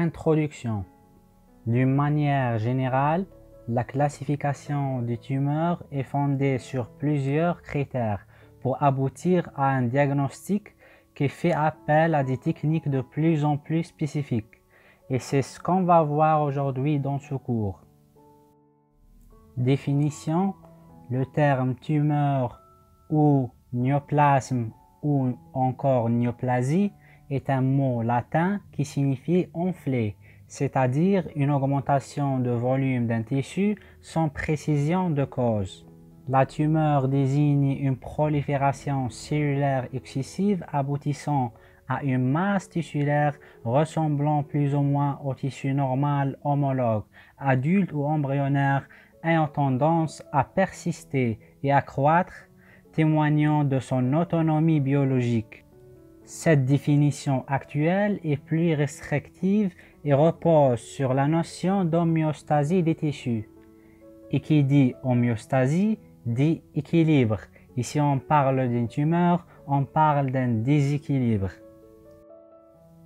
Introduction. D'une manière générale, la classification des tumeurs est fondée sur plusieurs critères pour aboutir à un diagnostic qui fait appel à des techniques de plus en plus spécifiques. Et c'est ce qu'on va voir aujourd'hui dans ce cours. Définition. Le terme tumeur ou néoplasme ou encore néoplasie est un mot latin qui signifie enfler, c'est-à-dire une augmentation de volume d'un tissu sans précision de cause. La tumeur désigne une prolifération cellulaire excessive aboutissant à une masse tissulaire ressemblant plus ou moins au tissu normal homologue, adulte ou embryonnaire, ayant tendance à persister et à croître, témoignant de son autonomie biologique. Cette définition actuelle est plus restrictive et repose sur la notion d'homéostasie des tissus. Et qui dit homéostasie dit équilibre. Ici on parle d'une tumeur, on parle d'un déséquilibre.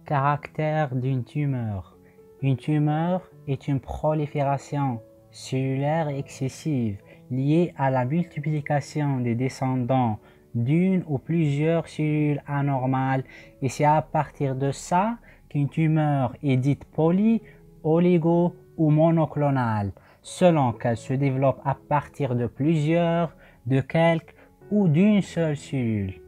Caractère d'une tumeur. Une tumeur est une prolifération cellulaire excessive liée à la multiplication des descendants d'une ou plusieurs cellules anormales, et c'est à partir de ça qu'une tumeur est dite poly, oligo ou monoclonale, selon qu'elle se développe à partir de plusieurs, de quelques ou d'une seule cellule.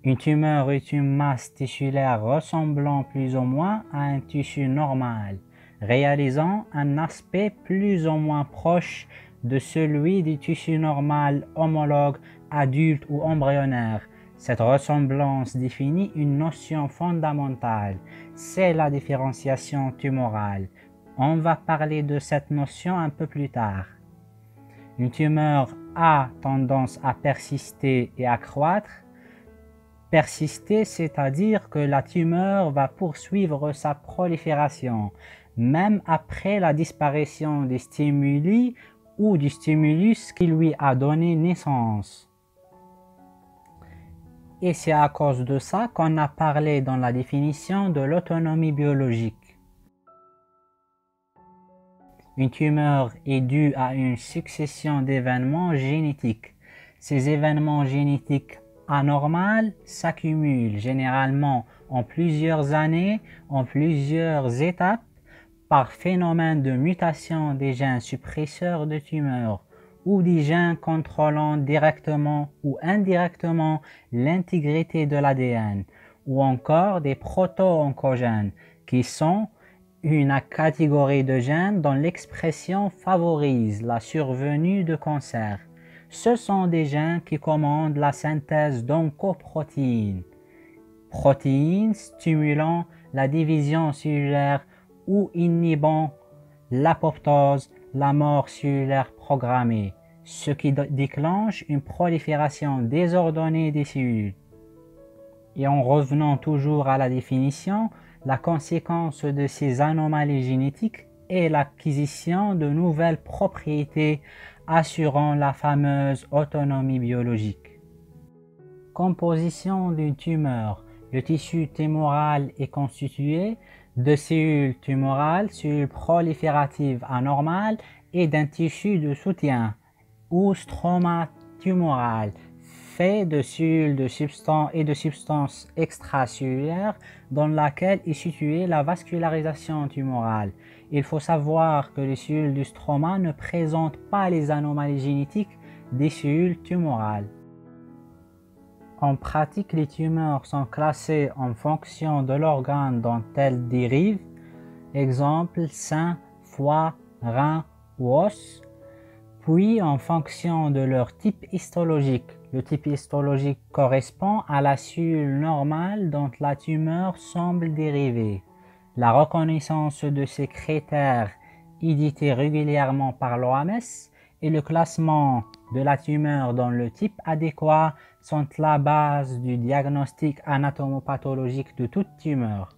Une tumeur est une masse tissulaire ressemblant plus ou moins à un tissu normal, réalisant un aspect plus ou moins proche de celui du tissu normal homologue, adulte ou embryonnaire. Cette ressemblance définit une notion fondamentale, c'est la différenciation tumorale. On va parler de cette notion un peu plus tard. Une tumeur a tendance à persister et à croître. Persister, c'est-à-dire que la tumeur va poursuivre sa prolifération, même après la disparition des stimuli ou du stimulus qui lui a donné naissance. Et c'est à cause de ça qu'on a parlé dans la définition de l'autonomie biologique. Une tumeur est due à une succession d'événements génétiques. Ces événements génétiques anormaux s'accumulent généralement en plusieurs années, en plusieurs étapes, par phénomène de mutation des gènes suppresseurs de tumeurs ou des gènes contrôlant directement ou indirectement l'intégrité de l'ADN, ou encore des proto-oncogènes qui sont une catégorie de gènes dont l'expression favorise la survenue de cancers. Ce sont des gènes qui commandent la synthèse d'oncoprotéines, protéines stimulant la division cellulaire ou inhibant l'apoptose, la mort cellulaire programmée, ce qui déclenche une prolifération désordonnée des cellules. Et en revenant toujours à la définition, la conséquence de ces anomalies génétiques est l'acquisition de nouvelles propriétés assurant la fameuse autonomie biologique. Composition d'une tumeur. Le tissu tumoral est constitué de cellules tumorales, cellules prolifératives anormales et d'un tissu de soutien ou stroma tumoral fait de cellules de substances et de substances extracellulaires dans laquelle est située la vascularisation tumorale. Il faut savoir que les cellules du stroma ne présentent pas les anomalies génétiques des cellules tumorales. En pratique, les tumeurs sont classées en fonction de l'organe dont elles dérivent, exemple sein, foie, rein ou os, puis en fonction de leur type histologique. Le type histologique correspond à la cellule normale dont la tumeur semble dériver. La reconnaissance de ces critères édités régulièrement par l'OMS et le classement de la tumeur dans le type adéquat sont la base du diagnostic anatomopathologique de toute tumeur.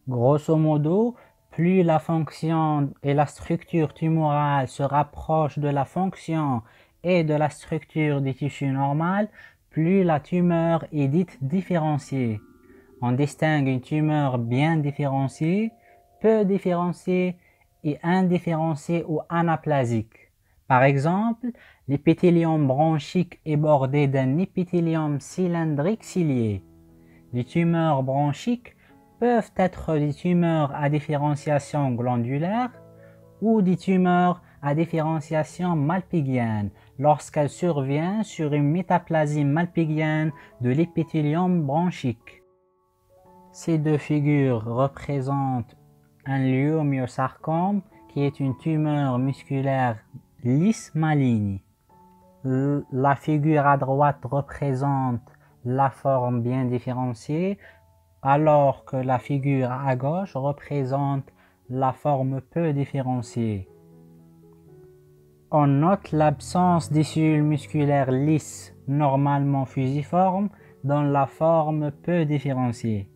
Grosso modo, plus la fonction et la structure tumorale se rapprochent de la fonction et de la structure des tissus normaux, plus la tumeur est dite différenciée. On distingue une tumeur bien différenciée, peu différenciée et indifférenciée ou anaplasique. Par exemple, l'épithélium bronchique est bordé d'un épithélium cylindrique cilié. Les tumeurs bronchiques peuvent être des tumeurs à différenciation glandulaire ou des tumeurs à différenciation malpighienne lorsqu'elles surviennent sur une métaplasie malpighienne de l'épithélium bronchique. Ces deux figures représentent un leiomyosarcome qui est une tumeur musculaire lisse maligne. La figure à droite représente la forme bien différenciée, alors que la figure à gauche représente la forme peu différenciée. On note l'absence des cellules musculaires lisses normalement fusiformes dans la forme peu différenciée.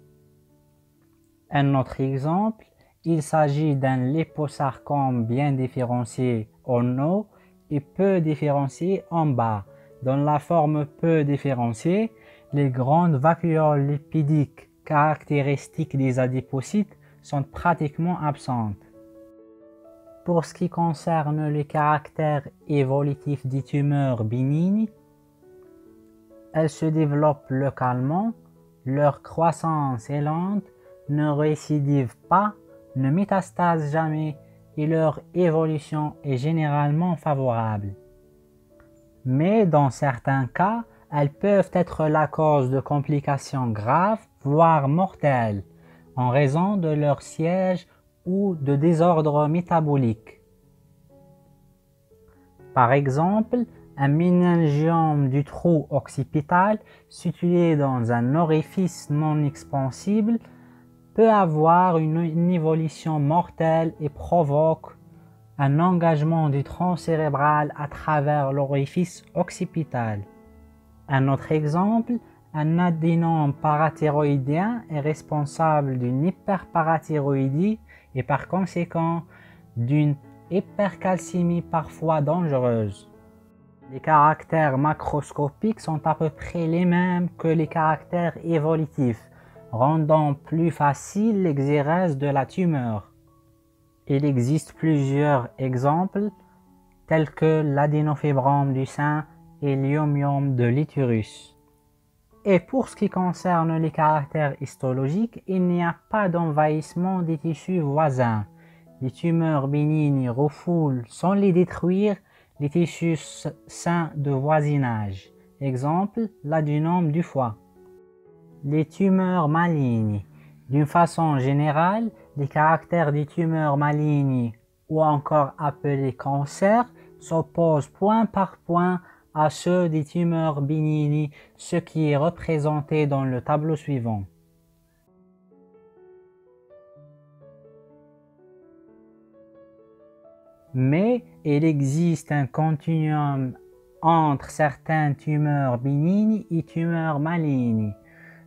Un autre exemple, il s'agit d'un léposarcome bien différencié en haut et peu différencié en bas. Dans la forme peu différenciée, les grandes vacuoles lipidiques caractéristiques des adipocytes sont pratiquement absentes. Pour ce qui concerne les caractères évolutifs des tumeurs bénignes, elles se développent localement, leur croissance est lente, ne récidivent pas, ne métastasent jamais et leur évolution est généralement favorable. Mais dans certains cas, elles peuvent être la cause de complications graves, voire mortelles, en raison de leur siège ou de désordres métaboliques. Par exemple, un méningiome du trou occipital situé dans un orifice non expansible peut avoir une évolution mortelle et provoque un engagement du tronc cérébral à travers l'orifice occipital. Un autre exemple, un adénome parathyroïdien est responsable d'une hyperparathyroïdie et par conséquent d'une hypercalcémie parfois dangereuse. Les caractères macroscopiques sont à peu près les mêmes que les caractères évolutifs, rendant plus facile l'exérèse de la tumeur. Il existe plusieurs exemples, tels que l'adénofibrome du sein et l'hyomiome de l'utérus. Et pour ce qui concerne les caractères histologiques, il n'y a pas d'envahissement des tissus voisins. Les tumeurs bénignes refoulent sans les détruire les tissus sains de voisinage. Exemple, l'adénome du foie. Les tumeurs malignes. D'une façon générale, les caractères des tumeurs malignes, ou encore appelés cancers, s'opposent point par point à ceux des tumeurs bénignes, ce qui est représenté dans le tableau suivant. Mais il existe un continuum entre certaines tumeurs bénignes et tumeurs malignes.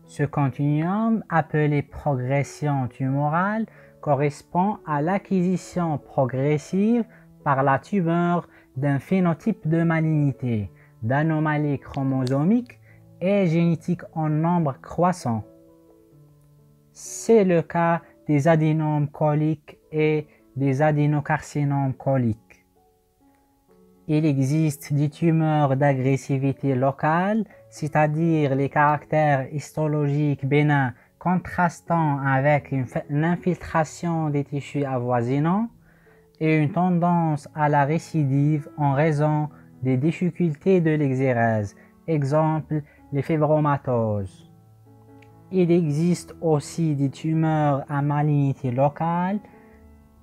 Ce continuum, appelé progression tumorale, correspond à l'acquisition progressive par la tumeur d'un phénotype de malignité, d'anomalies chromosomiques et génétiques en nombre croissant. C'est le cas des adénomes coliques et des adénocarcinomes coliques. Il existe des tumeurs d'agressivité locale, c'est-à-dire les caractères histologiques bénins contrastant avec une infiltration des tissus avoisinants et une tendance à la récidive en raison des difficultés de l'exérèse, exemple les fibromatoses. Il existe aussi des tumeurs à malignité locale,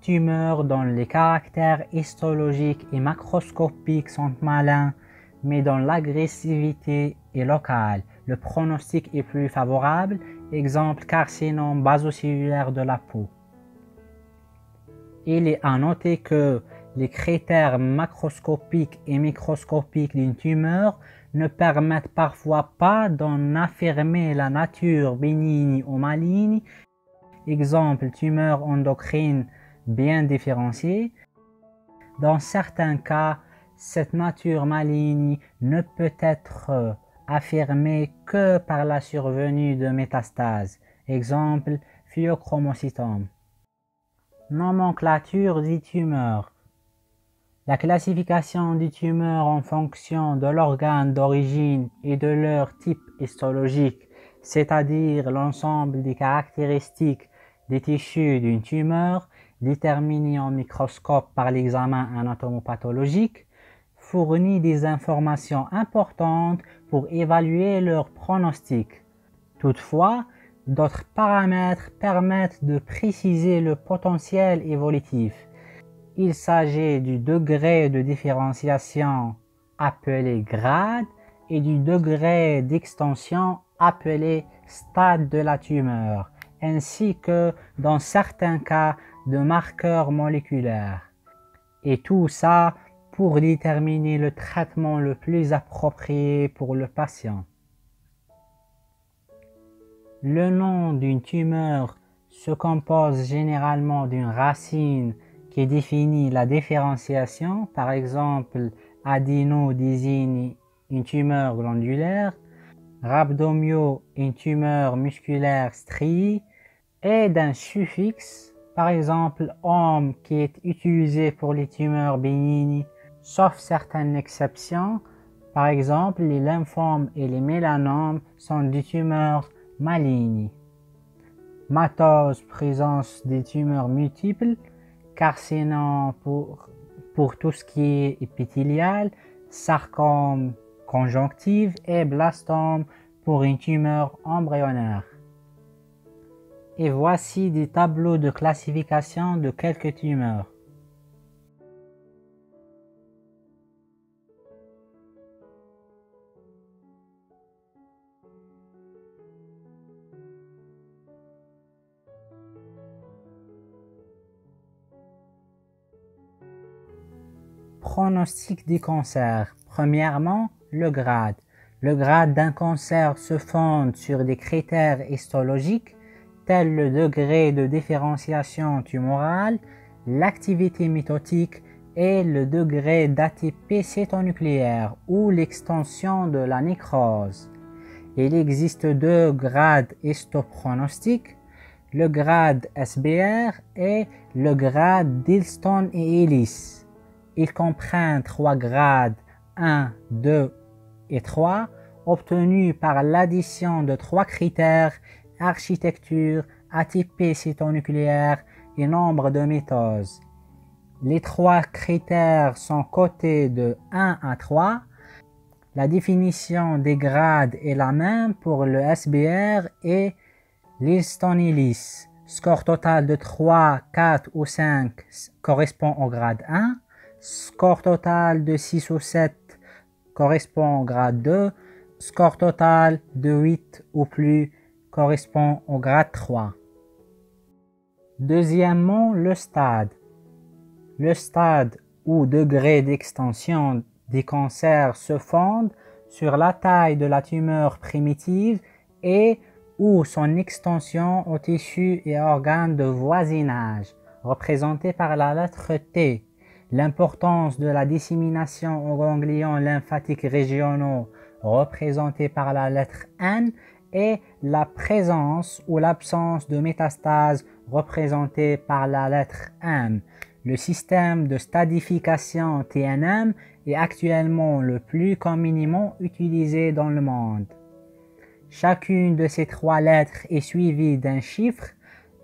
tumeurs dont les caractères histologiques et macroscopiques sont malins, mais dont l'agressivité est locale. Le pronostic est plus favorable, exemple carcinome basocellulaire de la peau. Il est à noter que les critères macroscopiques et microscopiques d'une tumeur ne permettent parfois pas d'en affirmer la nature bénigne ou maligne, exemple tumeur endocrine bien différenciée. Dans certains cas, cette nature maligne ne peut être affirmée que par la survenue de métastases, exemple phéochromocytome. Nomenclature des tumeurs. La classification des tumeurs en fonction de l'organe d'origine et de leur type histologique, c'est-à-dire l'ensemble des caractéristiques des tissus d'une tumeur, déterminées en microscope par l'examen anatomopathologique, fournit des informations importantes pour évaluer leur pronostic. Toutefois, d'autres paramètres permettent de préciser le potentiel évolutif. Il s'agit du degré de différenciation appelé grade et du degré d'extension appelé stade de la tumeur, ainsi que, dans certains cas, de marqueurs moléculaires. Et tout ça pour déterminer le traitement le plus approprié pour le patient. Le nom d'une tumeur se compose généralement d'une racine qui définit la différenciation, par exemple adéno désigne une tumeur glandulaire, rhabdomyo une tumeur musculaire striée, et d'un suffixe, par exemple om qui est utilisé pour les tumeurs bénignes, sauf certaines exceptions, par exemple les lymphomes et les mélanomes sont des tumeurs malignes. Matose, présence des tumeurs multiples, carcinome pour tout ce qui est épithélial, sarcome conjonctive et blastome pour une tumeur embryonnaire. Et voici des tableaux de classification de quelques tumeurs. Pronostic des cancers. Premièrement, le grade. Le grade d'un cancer se fonde sur des critères histologiques tels le degré de différenciation tumorale, l'activité mitotique et le degré d'ATP cétonucléaire ou l'extension de la nécrose. Il existe deux grades histopronostiques, le grade SBR et le grade d'Ilston et Ellis. Il comprend trois grades 1, 2 et 3 obtenus par l'addition de trois critères: architecture, ATP cétonucléaire et nombre de mitoses. Les trois critères sont cotés de 1 à 3. La définition des grades est la même pour le SBR et l'Ilston-Ellis. Score total de 3, 4 ou 5 correspond au grade 1. Score total de 6 ou 7 correspond au grade 2. Score total de 8 ou plus correspond au grade 3. Deuxièmement, le stade. Le stade ou degré d'extension des cancers se fonde sur la taille de la tumeur primitive et ou son extension aux tissus et organes de voisinage, représentés par la lettre T. L'importance de la dissémination aux ganglions lymphatiques régionaux, représentés par la lettre N, et la présence ou l'absence de métastases, représentée par la lettre M. Le système de stadification TNM est actuellement le plus communément utilisé dans le monde. Chacune de ces trois lettres est suivie d'un chiffre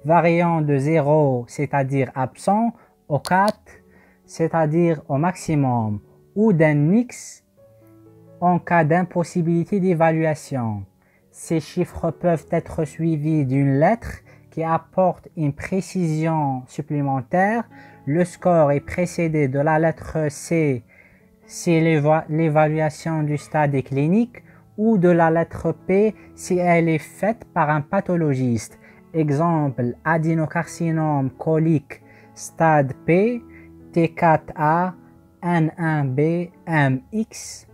variant de 0, c'est-à-dire absent, au 4, c'est-à-dire au maximum, ou d'un X en cas d'impossibilité d'évaluation. Ces chiffres peuvent être suivis d'une lettre qui apporte une précision supplémentaire. Le score est précédé de la lettre C si l'évaluation du stade est clinique, ou de la lettre P si elle est faite par un pathologiste. Exemple, adénocarcinome colique stade P, T4A, N1B, MX.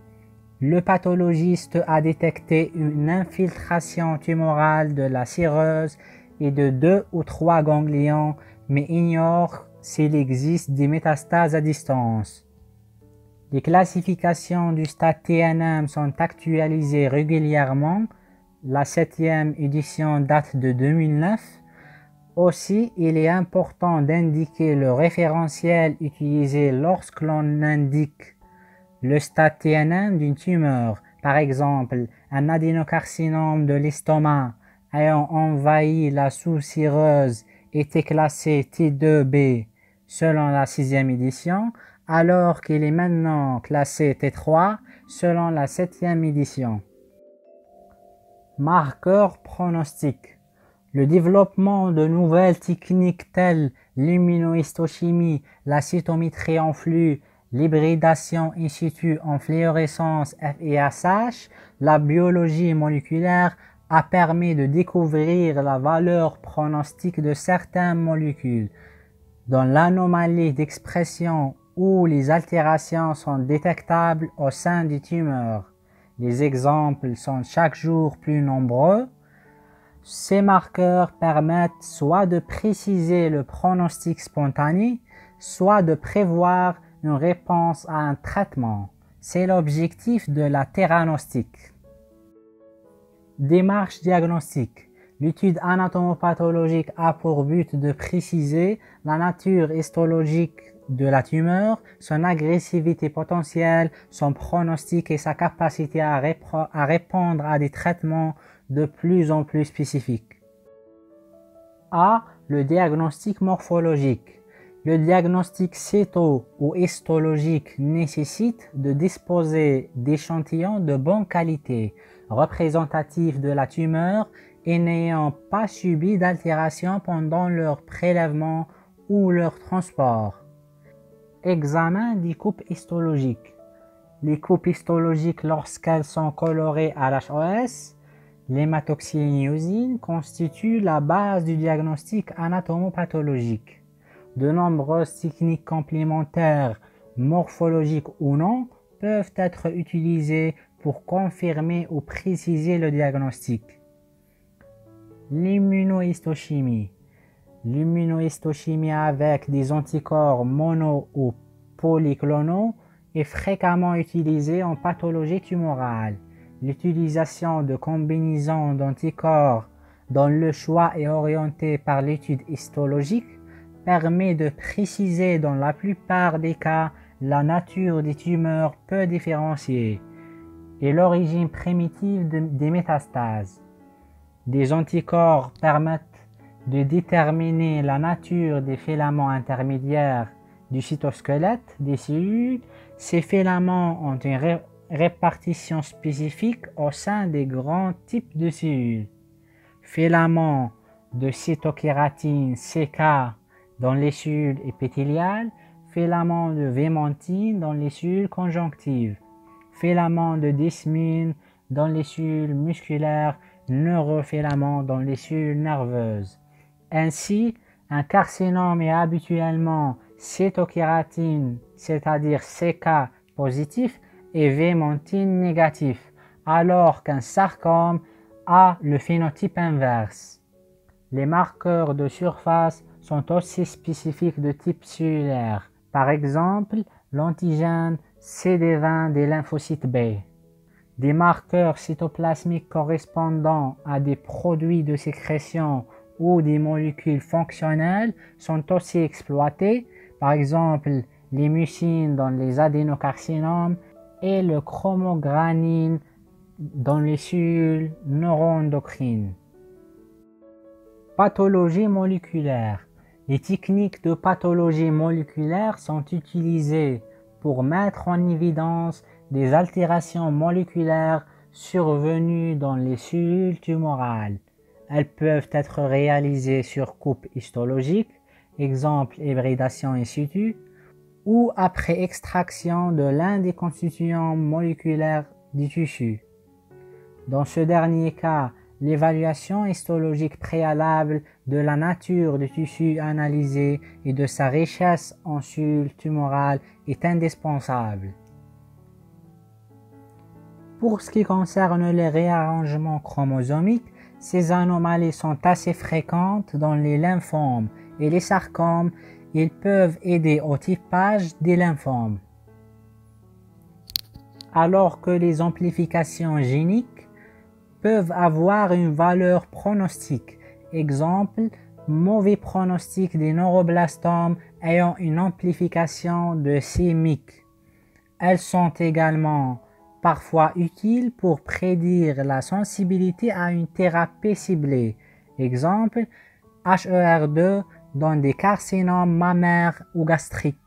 Le pathologiste a détecté une infiltration tumorale de la cireuse et de 2 ou 3 ganglions, mais ignore s'il existe des métastases à distance. Les classifications du stade TNM sont actualisées régulièrement La 7e édition date de 2009. Aussi, il est important d'indiquer le référentiel utilisé lorsque l'on indique le stade TNM d'une tumeur. Par exemple, un adénocarcinome de l'estomac ayant envahi la sous-cireuse était classé T2B selon la 6e édition, alors qu'il est maintenant classé T3 selon la 7e édition. Marqueurs pronostiques. Le développement de nouvelles techniques telles l'immunohistochimie, la cytométrie en flux, l'hybridation in situ en fluorescence FISH, la biologie moléculaire a permis de découvrir la valeur pronostique de certaines molécules. Dans l'anomalie d'expression où les altérations sont détectables au sein des tumeurs. Les exemples sont chaque jour plus nombreux. Ces marqueurs permettent soit de préciser le pronostic spontané, soit de prévoir une réponse à un traitement. C'est l'objectif de la theranostique. Démarche diagnostique. L'étude anatomopathologique a pour but de préciser la nature histologique de la tumeur, son agressivité potentielle, son pronostic et sa capacité à répondre à des traitements de plus en plus spécifiques. A. Le diagnostic morphologique. Le diagnostic cyto- ou histologique nécessite de disposer d'échantillons de bonne qualité, représentatifs de la tumeur et n'ayant pas subi d'altération pendant leur prélèvement ou leur transport. Examen des coupes histologiques. Les coupes histologiques, lorsqu'elles sont colorées à l'HOS, l'hématoxylinosine constitue la base du diagnostic anatomopathologique. De nombreuses techniques complémentaires, morphologiques ou non, peuvent être utilisées pour confirmer ou préciser le diagnostic. L'immunohistochimie. L'immunohistochimie avec des anticorps mono ou polyclonaux est fréquemment utilisée en pathologie tumorale. L'utilisation de combinaisons d'anticorps dont le choix est orienté par l'étude histologique permet de préciser dans la plupart des cas la nature des tumeurs peu différenciées et l'origine primitive des métastases. Des anticorps permettent de déterminer la nature des filaments intermédiaires du cytosquelette des cellules. Ces filaments ont une répartition spécifique au sein des grands types de cellules. Filaments de cytokératine CK dans les cellules épithéliales, filaments de vémentine dans les cellules conjonctives, filaments de desmine dans les cellules musculaires, neurofilaments dans les cellules nerveuses. Ainsi, un carcinome est habituellement cytokératine, c'est-à-dire CK positif, et vémentine négatif, alors qu'un sarcome a le phénotype inverse. Les marqueurs de surface sont aussi spécifiques de type cellulaire, par exemple l'antigène CD20 des lymphocytes B. Des marqueurs cytoplasmiques correspondant à des produits de sécrétion ou des molécules fonctionnelles sont aussi exploités, par exemple les mucines dans les adénocarcinomes et le chromogranine dans les cellules neuroendocrines. Pathologie moléculaire. Les techniques de pathologie moléculaire sont utilisées pour mettre en évidence des altérations moléculaires survenues dans les cellules tumorales. Elles peuvent être réalisées sur coupe histologique, exemple hybridation in situ, ou après extraction de l'un des constituants moléculaires du tissu. Dans ce dernier cas, l'évaluation histologique préalable de la nature du tissu analysé et de sa richesse en cellules tumorales est indispensable. Pour ce qui concerne les réarrangements chromosomiques, ces anomalies sont assez fréquentes dans les lymphomes et les sarcomes. Ils peuvent aider au typage des lymphomes. Alors que les amplifications géniques peuvent avoir une valeur pronostique. Exemple, mauvais pronostic des neuroblastomes ayant une amplification de 6 mic. Elles sont également parfois utiles pour prédire la sensibilité à une thérapie ciblée. Exemple, HER2 dans des carcinomes mammaires ou gastriques.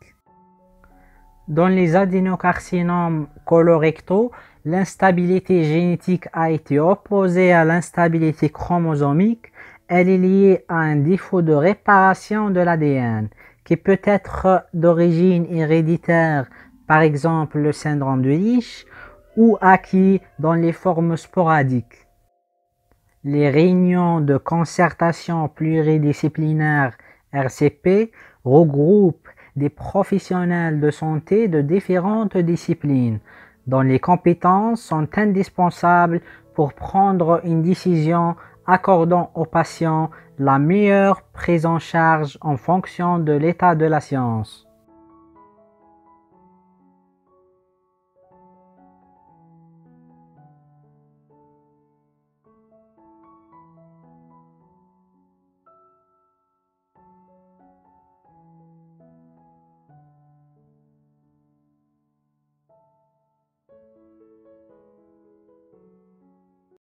Dans les adénocarcinomes colorectaux, l'instabilité génétique a été opposée à l'instabilité chromosomique. Elle est liée à un défaut de réparation de l'ADN qui peut être d'origine héréditaire, par exemple le syndrome de Leach, ou acquis dans les formes sporadiques. Les réunions de concertation pluridisciplinaire RCP regroupent des professionnels de santé de différentes disciplines, dont les compétences sont indispensables pour prendre une décision accordant aux patients la meilleure prise en charge en fonction de l'état de la science.